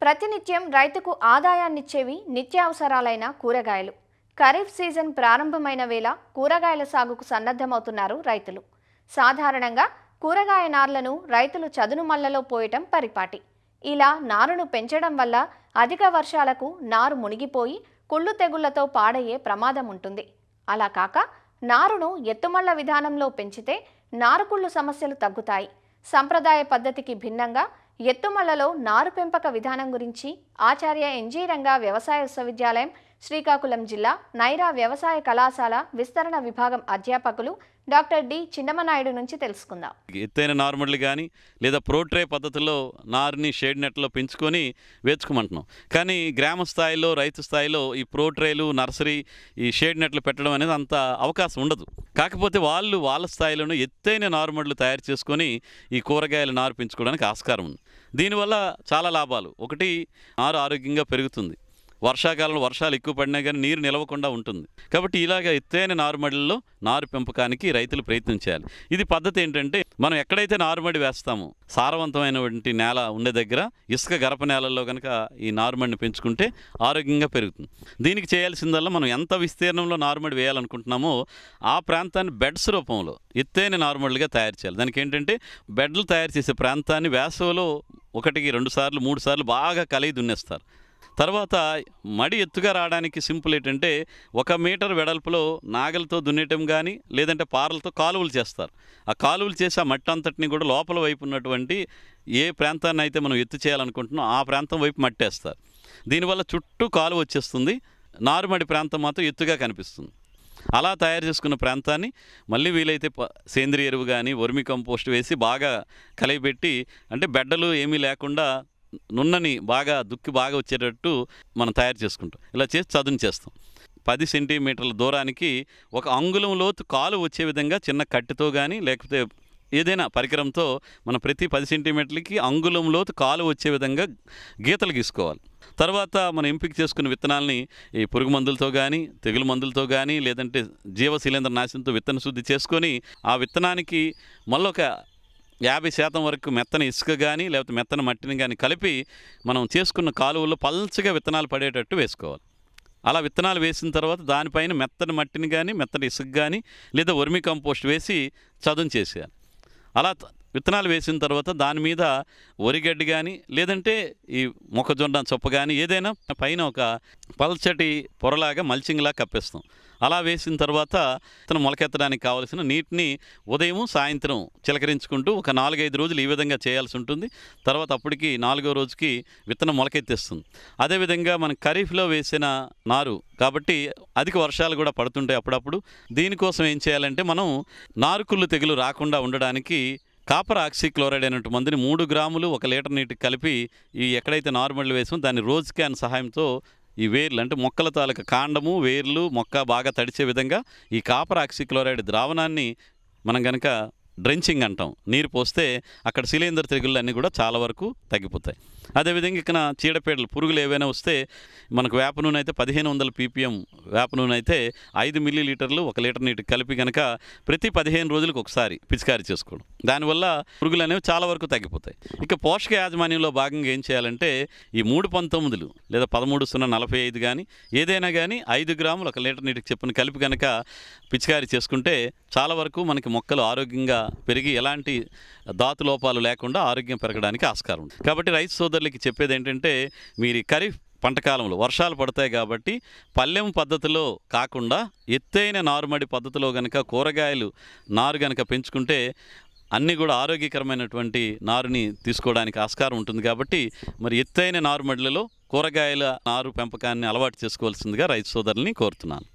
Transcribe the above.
ప్రతినిత్యం రైతుకు ఆదాయాన్నిచ్చేవి నిత్యావసరాలైన కూరగాయలు. ఖరీఫ్ సీజన్ ప్రారంభమైన వేళ కూరగాయల సాగుకు సన్నద్ధమవుతున్నారు రైతులు. సాధారణంగా కూరగాయ నార్లను రైతులు చదును మల్లలో పోయటం పరిపాటి. ఇలా నారును పెంచడం వల్ల అధిక వర్షాలకు నారు మునిగిపోయి కుళ్ళు తెగుళ్లతో పాడయ్యే ప్రమాదం ఉంటుంది. అలా కాక నారును ఎత్తుమళ్ల విధానంలో పెంచితే నారుకుళ్ళు సమస్యలు తగ్గుతాయి. సంప్రదాయ పద్ధతికి భిన్నంగా ఎత్తుమళ్లలో నారు పెంపక విధానం గురించి ఆచార్య ఎన్జీ రంగా వ్యవసాయ విశ్వవిద్యాలయం, శ్రీకాకుళం జిల్లా నైరా వ్యవసాయ కళాశాల విస్తరణ విభాగం అధ్యాపకులు డాక్టర్ డి చిన్నమనాయుడు నుంచి తెలుసుకుందాం. ఎత్తైన నార్మల్లు కానీ లేదా ప్రోట్రే పద్ధతిలో నారుని షేడ్ నెట్లో పెంచుకొని వేచుకోమంటున్నాం. కానీ గ్రామ స్థాయిలో రైతు స్థాయిలో ఈ ప్రోట్రేలు నర్సరీ ఈ షేడ్ నెట్లు పెట్టడం అనేది అంత అవకాశం ఉండదు. కాకపోతే వాళ్ళ స్థాయిలోనూ ఎత్తైన నార్మల్లు తయారు చేసుకొని ఈ కూరగాయల నారు పెంచుకోవడానికి ఆస్కారం ఉంది. దీనివల్ల చాలా లాభాలు. ఒకటి, నారు ఆరోగ్యంగా పెరుగుతుంది. వర్షాకాలంలో వర్షాలు ఎక్కువ పడినా కానీ నీరు నిలవకుండా ఉంటుంది. కాబట్టి ఇలాగ ఎత్తైన నారుమడిలో నారు పెంపకానికి రైతులు ప్రయత్నం చేయాలి. ఇది పద్ధతి ఏంటంటే, మనం ఎక్కడైతే నారుమడి వేస్తామో సారవంతమైనటువంటి నేల ఉండే దగ్గర ఇసుక గరప నేలల్లో కనుక ఈ నారుమడిని పెంచుకుంటే ఆరోగ్యంగా పెరుగుతుంది. దీనికి చేయాల్సిందల్లా మనం ఎంత విస్తీర్ణంలో నారుమడి వేయాలనుకుంటున్నామో ఆ ప్రాంతాన్ని బెడ్స్ రూపంలో ఎత్తైన నారుమడిగా తయారు చేయాలి. దానికి ఏంటంటే, బెడ్లు తయారు చేసే ప్రాంతాన్ని వేసవిలో 1, 2 సార్లు 3 సార్లు బాగా కలిగి దున్నేస్తారు. తర్వాత మడి ఎత్తుగా రావడానికి సింపుల్ ఏంటంటే, 1 మీటర్ వెడల్పులో నాగలతో దున్నేయటం కానీ లేదంటే పారలతో కాలువలు చేస్తారు. ఆ కాలువలు చేసి ఆ మట్టి అంతటిని కూడా లోపల వైపు ఉన్నటువంటి ఏ ప్రాంతాన్ని అయితే మనం ఎత్తు చేయాలనుకుంటున్నాం ఆ ప్రాంతం వైపు మట్టేస్తారు. దీనివల్ల చుట్టూ కాలువ వచ్చేస్తుంది. నారుమడి ప్రాంతం మాత్రం ఎత్తుగా కనిపిస్తుంది. అలా తయారు చేసుకున్న ప్రాంతాన్ని మళ్ళీ వీలైతే సేంద్రియ ఎరువు కానీ వర్మి కంపోస్ట్ వేసి బాగా కలిగిపెట్టి, అంటే బెడ్డలు ఏమీ లేకుండా నున్నని బాగా దుక్కి బాగా వచ్చేటట్టు మనం తయారు చేసుకుంటాం. ఇలా చేసి చదును చేస్తాం. 10 సెంటీమీటర్ల దూరానికి 1 అంగుళం లోతు కాలు వచ్చే విధంగా చిన్న కట్టెతో కానీ లేకపోతే ఏదైనా పరికరంతో మనం ప్రతి 10 సెంటీమీటర్లకి అంగుళం లోతు కాలు వచ్చే విధంగా గీతలు గీసుకోవాలి. తర్వాత మనం ఎంపిక చేసుకున్న విత్తనాలని ఈ పురుగు మందులతో కానీ తెగులు మందులతో కానీ లేదంటే జీవశిలీంద్ర నాశనంతో విత్తన శుద్ధి చేసుకొని ఆ విత్తనానికి మళ్ళీ ఒక 50% వరకు మెత్తని ఇసుక కానీ లేకపోతే మెత్తని మట్టిని కానీ కలిపి మనం చేసుకున్న కాలువల్లో పల్చగా విత్తనాలు పడేటట్టు వేసుకోవాలి. అలా విత్తనాలు వేసిన తర్వాత దానిపైన మెత్తని మట్టిని కానీ మెత్తని ఇసుక కానీ లేదా వర్మి కంపోస్ట్ వేసి చదును చేసేయాలి. అలా విత్తనాలు వేసిన తర్వాత దాని మీద వరిగడ్డి కానీ లేదంటే ఈ మొక్కజొన్న చొప్ప కానీ ఏదైనా పైన ఒక పల్చటి పొరలాగా మల్చింగ్లా కప్పేస్తాం. అలా వేసిన తర్వాత విత్తనం మొలకెత్తడానికి కావాల్సిన నీటిని ఉదయం సాయంత్రం చిలకరించుకుంటూ ఒక 4-5 రోజులు ఈ విధంగా చేయాల్సి ఉంటుంది. తర్వాత అప్పటికి 4వ రోజుకి విత్తనం మొలకెత్తేస్తుంది. అదేవిధంగా మనం ఖరీఫ్లో వేసిన నారు కాబట్టి అధిక వర్షాలు కూడా పడుతుంటాయి అప్పుడప్పుడు. దీనికోసం ఏం చేయాలంటే, మనం నారుకుళ్ళు తెగులు రాకుండా ఉండడానికి కాపర్ ఆక్సిక్లోరైడ్ అనేటువంటి మందుని 3 గ్రాములు 1 లీటర్ నీటికి కలిపి ఈ ఎక్కడైతే నారుమడిలు వేసామో దాన్ని రోజు క్యాన్ సహాయంతో ఈ వేర్లు అంటే మొక్కల తాలూకా కాండము వేర్లు మొక్క బాగా తడిచే విధంగా ఈ కాపర్ ఆక్సిక్లోరైడ్ ద్రావణాన్ని మనం కనుక డ్రెంచింగ్ అంటాం, నీరు పోస్తే అక్కడ శిలీంద్ర తెగుళ్ళు అన్నీ కూడా చాలా వరకు తగ్గిపోతాయి. అదేవిధంగా ఇక్కడ చీడపీడలు పురుగులు ఏవైనా వస్తే మనకు వేప నూనె అయితే 1500 ppm వేప నూనె అయితే 5 మిల్లీలీటర్లు 1 లీటర్ నీటికి కలిపి కనుక ప్రతి 15 రోజులకు ఒకసారి పిచికారీ చేసుకోవడం, దానివల్ల పురుగులు అనేవి చాలా వరకు తగ్గిపోతాయి. ఇక పోషక యాజమాన్యంలో భాగంగా ఏం చేయాలంటే, ఈ 319 లేదా 13-0-45 కానీ ఏదైనా కానీ 5 గ్రాములు 1 లీటర్ నీటికి చెప్పున కలిపి కనుక పిచికారీ చేసుకుంటే చాలా వరకు మనకి మొక్కలు ఆరోగ్యంగా పెరిగి ఎలాంటి ధాతు లోపాలు లేకుండా ఆరోగ్యం పెరగడానికి ఆస్కారం ఉంది. కాబట్టి రైతు సోదరులకి చెప్పేది ఏంటంటే, మీరు ఖరీఫ్ పంటకాలంలో వర్షాలు పడతాయి కాబట్టి పల్లెం పద్ధతిలో కాకుండా ఎత్తైన నారుమడి పద్ధతిలో కనుక కూరగాయలు నారు కనుక పెంచుకుంటే అన్నీ కూడా ఆరోగ్యకరమైనటువంటి నారుని తీసుకోవడానికి ఆస్కారం ఉంటుంది. కాబట్టి మరి ఎత్తైన నారుమడిలలో కూరగాయల నారు పెంపకాన్ని అలవాటు చేసుకోవాల్సిందిగా రైతు సోదరుల్ని కోరుతున్నాను.